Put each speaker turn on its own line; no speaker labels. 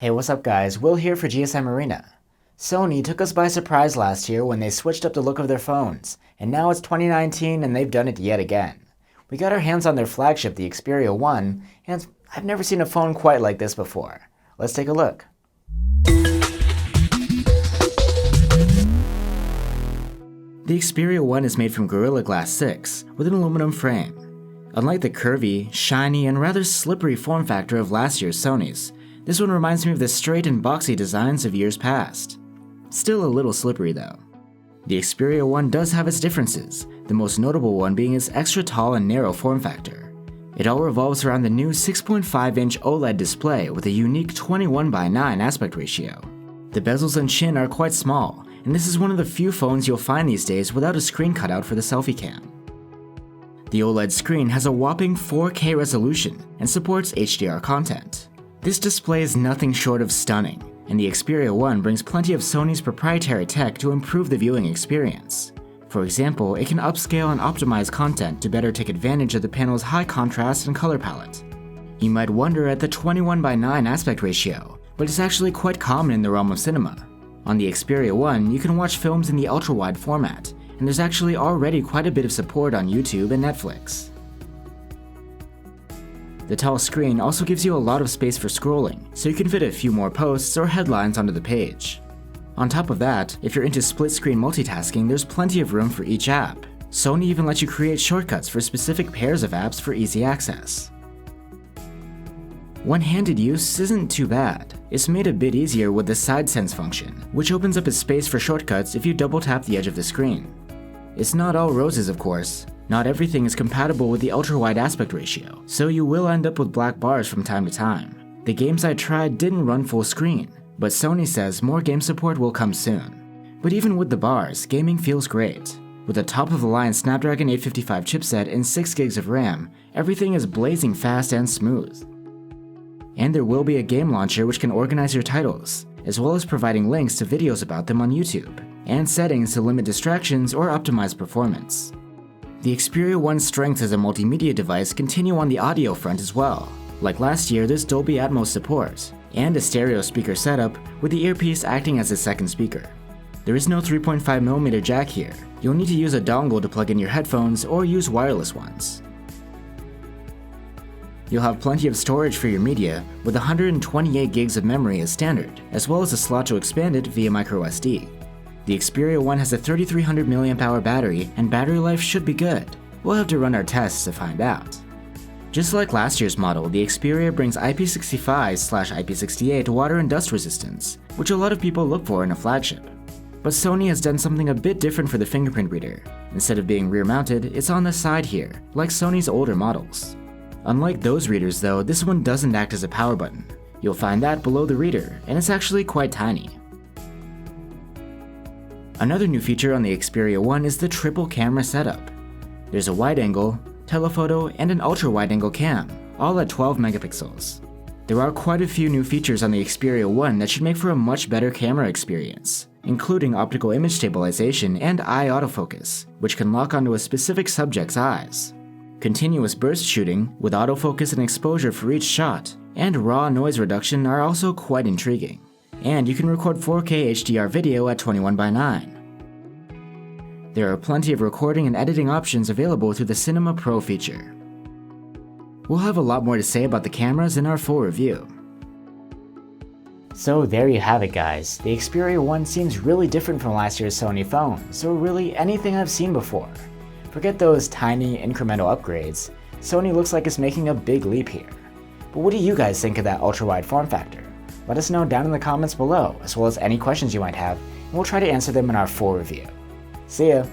Hey, what's up guys, Will here for GSM Arena. Sony took us by surprise last year when they switched up the look of their phones, and now it's 2019 and they've done it yet again. We got our hands on their flagship, the Xperia 1, and I've never seen a phone quite like this before. Let's take a look. The Xperia 1 is made from Gorilla Glass 6 with an aluminum frame. Unlike the curvy, shiny, and rather slippery form factor of last year's Sony's, this one reminds me of the straight and boxy designs of years past. Still a little slippery though. The Xperia 1 does have its differences, the most notable one being its extra tall and narrow form factor. It all revolves around the new 6.5-inch OLED display with a unique 21:9 aspect ratio. The bezels and chin are quite small, and this is one of the few phones you'll find these days without a screen cutout for the selfie cam. The OLED screen has a whopping 4K resolution and supports HDR content. This display is nothing short of stunning, and the Xperia 1 brings plenty of Sony's proprietary tech to improve the viewing experience. For example, it can upscale and optimize content to better take advantage of the panel's high contrast and color palette. You might wonder at the 21:9 aspect ratio, but it's actually quite common in the realm of cinema. On the Xperia 1, you can watch films in the ultra-wide format, and there's actually already quite a bit of support on YouTube and Netflix. The tall screen also gives you a lot of space for scrolling, so you can fit a few more posts or headlines onto the page. On top of that, if you're into split-screen multitasking, there's plenty of room for each app. Sony even lets you create shortcuts for specific pairs of apps for easy access. One-handed use isn't too bad. It's made a bit easier with the Side Sense function, which opens up a space for shortcuts if you double-tap the edge of the screen. It's not all roses, of course. Not everything is compatible with the ultra-wide aspect ratio, so you will end up with black bars from time to time. The games I tried didn't run full screen, but Sony says more game support will come soon. But even with the bars, gaming feels great. With a top-of-the-line Snapdragon 855 chipset and 6 gigs of RAM, everything is blazing fast and smooth. And there will be a game launcher which can organize your titles, as well as providing links to videos about them on YouTube, and settings to limit distractions or optimize performance. The Xperia 1's strengths as a multimedia device continue on the audio front as well. Like last year, there's Dolby Atmos support, and a stereo speaker setup with the earpiece acting as a second speaker. There is no 3.5mm jack here. You'll need to use a dongle to plug in your headphones or use wireless ones. You'll have plenty of storage for your media, with 128 gigs of memory as standard, as well as a slot to expand it via microSD. The Xperia 1 has a 3300 mAh battery, and battery life should be good. We'll have to run our tests to find out. Just like last year's model, the Xperia brings IP65/IP68 water and dust resistance, which a lot of people look for in a flagship. But Sony has done something a bit different for the Fingerprint Reader. Instead of being rear-mounted, it's on the side here, like Sony's older models. Unlike those readers though, this one doesn't act as a power button. You'll find that below the reader, and it's actually quite tiny. Another new feature on the Xperia 1 is the triple camera setup. There's a wide angle, telephoto, and an ultra wide angle cam, all at 12 megapixels. There are quite a few new features on the Xperia 1 that should make for a much better camera experience, including optical image stabilization and eye autofocus, which can lock onto a specific subject's eyes. Continuous burst shooting, with autofocus and exposure for each shot, and raw noise reduction are also quite intriguing. And you can record 4K HDR video at 21:9. There are plenty of recording and editing options available through the Cinema Pro feature. We'll have a lot more to say about the cameras in our full review. So there you have it guys, the Xperia 1 seems really different from last year's Sony phones, or really anything I've seen before. Forget those tiny incremental upgrades, Sony looks like it's making a big leap here. But what do you guys think of that ultra-wide form factor? Let us know down in the comments below, as well as any questions you might have, and we'll try to answer them in our full review. See ya!